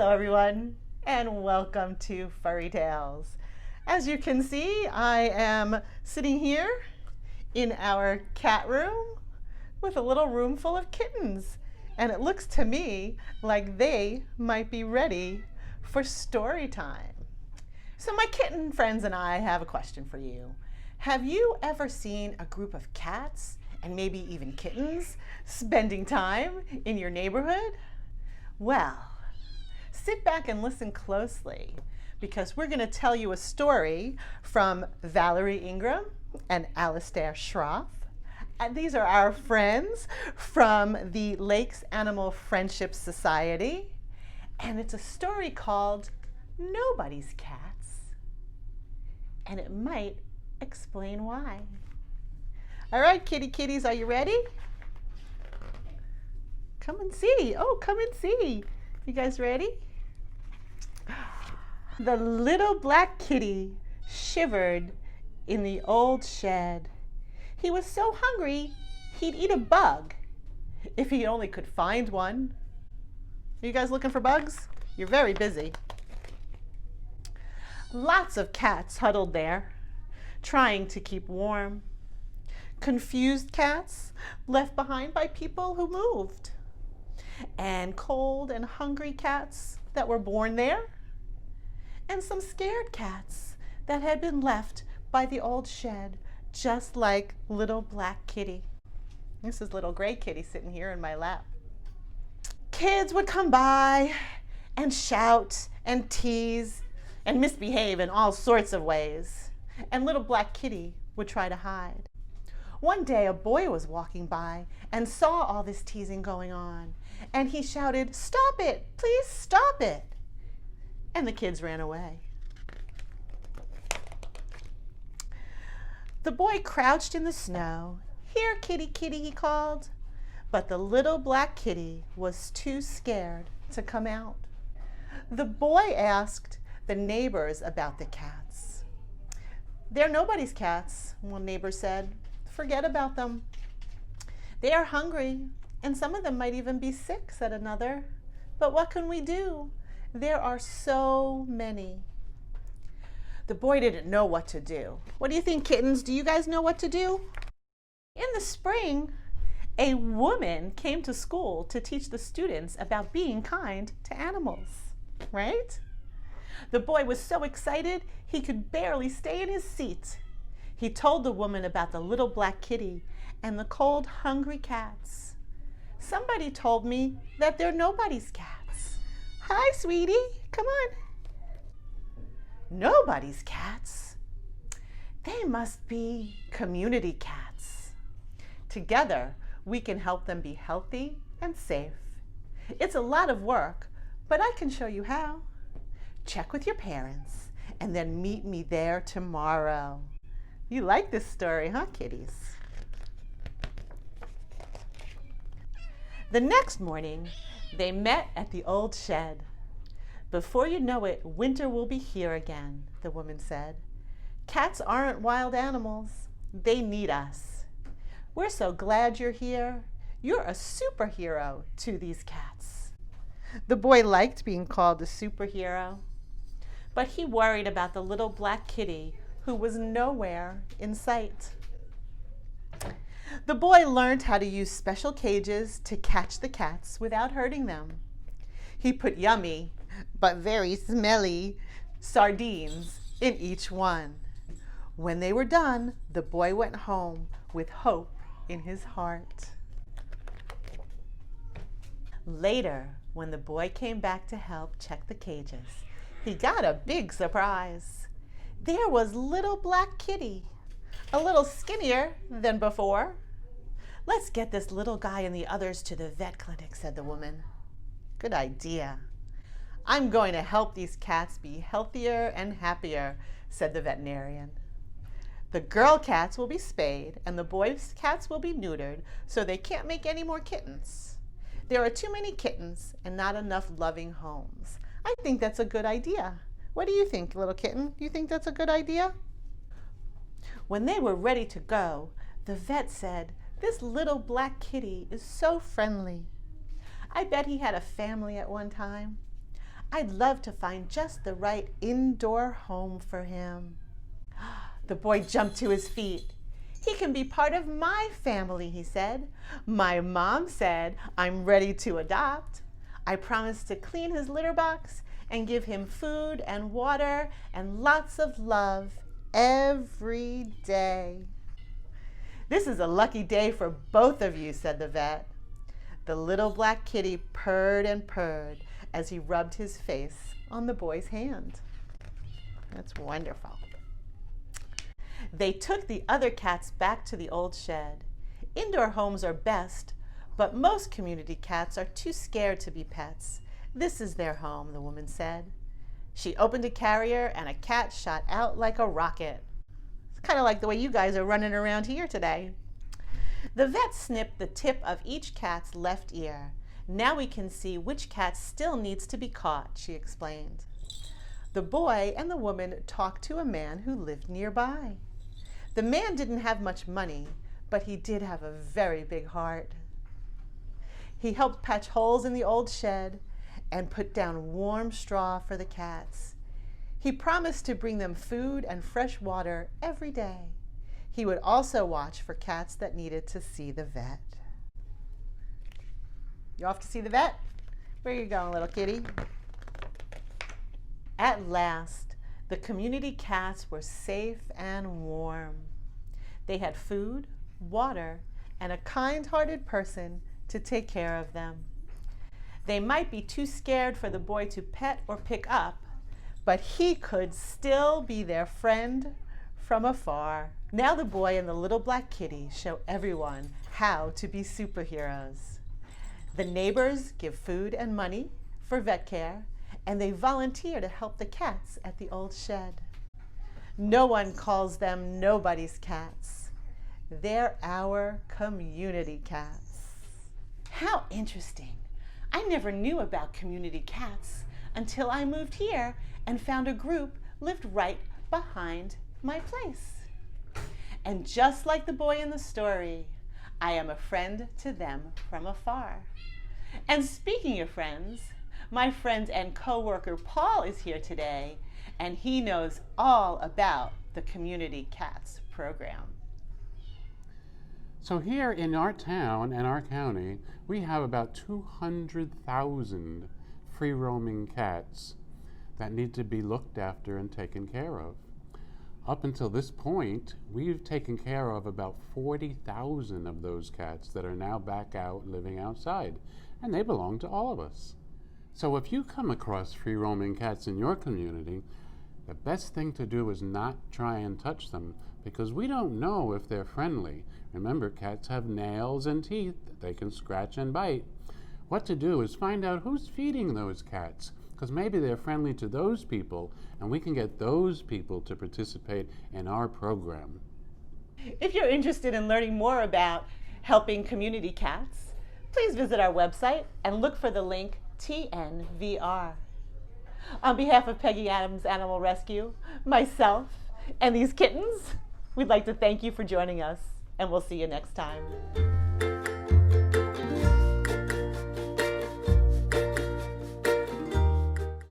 Hello everyone, and welcome to FurryTales. As you can see, I am sitting here in our cat room with a little room full of kittens, and it looks to me like they might be ready for story time. So my kitten friends and I have a question for you. Have you ever seen a group of cats and maybe even kittens spending time in your neighborhood? Well, sit back and listen closely because we're going to tell you a story from Valerie Ingram and Alistair Schroff. And these are our friends from the Lakes Animal Friendship Society. And it's a story called Nobody's Cats. And it might explain why. All right, kitties, are you ready? Come and see. Oh, come and see. You guys ready? The little black kitty shivered in the old shed. He was so hungry, he'd eat a bug if he only could find one. Are you guys looking for bugs? You're very busy. Lots of cats huddled there, trying to keep warm. Confused cats left behind by people who moved. And cold and hungry cats that were born there. And some scared cats that had been left by the old shed, just like little black kitty. This is little gray kitty sitting here in my lap. Kids would come by and shout and tease and misbehave in all sorts of ways. And little black kitty would try to hide. One day a boy was walking by and saw all this teasing going on. And he shouted, "Stop it! Please stop it!" And the kids ran away. The boy crouched in the snow. "Here, kitty, kitty," he called. But the little black kitty was too scared to come out. The boy asked the neighbors about the cats. "They're nobody's cats," one neighbor said. "Forget about them. They are hungry, and some of them might even be sick," said another. "But what can we do? There are so many." The boy didn't know what to do. What do you think, kittens? Do you guys know what to do? In the spring, a woman came to school to teach the students about being kind to animals, right? The boy was so excited he could barely stay in his seat. He told the woman about the little black kitty and the cold, hungry cats. "Somebody told me that they're nobody's cats." "Hi, sweetie, come on." Nobody's cats? They must be community cats. Together, we can help them be healthy and safe. It's a lot of work, but I can show you how. Check with your parents and then meet me there tomorrow. You like this story, huh, kitties? The next morning, they met at the old shed. "Before you know it, winter will be here again," the woman said. "Cats aren't wild animals. They need us. We're so glad you're here. You're a superhero to these cats." The boy liked being called a superhero, but he worried about the little black kitty who was nowhere in sight. The boy learned how to use special cages to catch the cats without hurting them. He put yummy, but very smelly, sardines in each one. When they were done, the boy went home with hope in his heart. Later, when the boy came back to help check the cages, he got a big surprise. There was little black kitty, a little skinnier than before. "Let's get this little guy and the others to the vet clinic," said the woman. "Good idea. I'm going to help these cats be healthier and happier," said the veterinarian. "The girl cats will be spayed and the boys' cats will be neutered so they can't make any more kittens. There are too many kittens and not enough loving homes. I think that's a good idea. What do you think, little kitten? You think that's a good idea?" When they were ready to go, the vet said, "This little black kitty is so friendly. I bet he had a family at one time. I'd love to find just the right indoor home for him. The boy jumped to his feet. He can be part of my family, he said. My mom said I'm ready to adopt. I promised to clean his litter box and give him food and water and lots of love every day. This is a lucky day for both of you, said the vet. The little black kitty purred and purred as he rubbed his face on the boy's hand. That's wonderful. They took the other cats back to the old shed. Indoor homes are best, but most community cats are too scared to be pets. This is their home, the woman said. She opened a carrier and a cat shot out like a rocket. It's kind of like the way you guys are running around here today. The vet snipped the tip of each cat's left ear. Now we can see which cat still needs to be caught, she explained. The boy and the woman talked to a man who lived nearby. The man didn't have much money, but he did have a very big heart. He helped patch holes in the old shed and put down warm straw for the cats. He promised to bring them food and fresh water every day. He would also watch for cats that needed to see the vet. You off to see the vet? Where are you going, little kitty? At last, the community cats were safe and warm. They had food, water, and a kind-hearted person to take care of them. They might be too scared for the boy to pet or pick up, but he could still be their friend from afar. Now the boy and the little black kitty show everyone how to be superheroes. The neighbors give food and money for vet care, and they volunteer to help the cats at the old shed. No one calls them nobody's cats. They're our community cats. How interesting. I never knew about community cats until I moved here and found a group lived right behind my place. And just like the boy in the story, I am a friend to them from afar. And speaking of friends, my friend and co-worker Paul is here today, and he knows all about the Community Cats program. So here in our town and our county, we have about 200,000 free-roaming cats that need to be looked after and taken care of. Up until this point, we've taken care of about 40,000 of those cats that are now back out living outside, and they belong to all of us. So if you come across free-roaming cats in your community, the best thing to do is not try and touch them, because we don't know if they're friendly. Remember, cats have nails and teeth that they can scratch and bite. What to do is find out who's feeding those cats, because maybe they're friendly to those people, and we can get those people to participate in our program. If you're interested in learning more about helping community cats, please visit our website and look for the link TNVR. On behalf of Peggy Adams Animal Rescue, myself, and these kittens, we'd like to thank you for joining us, and we'll see you next time.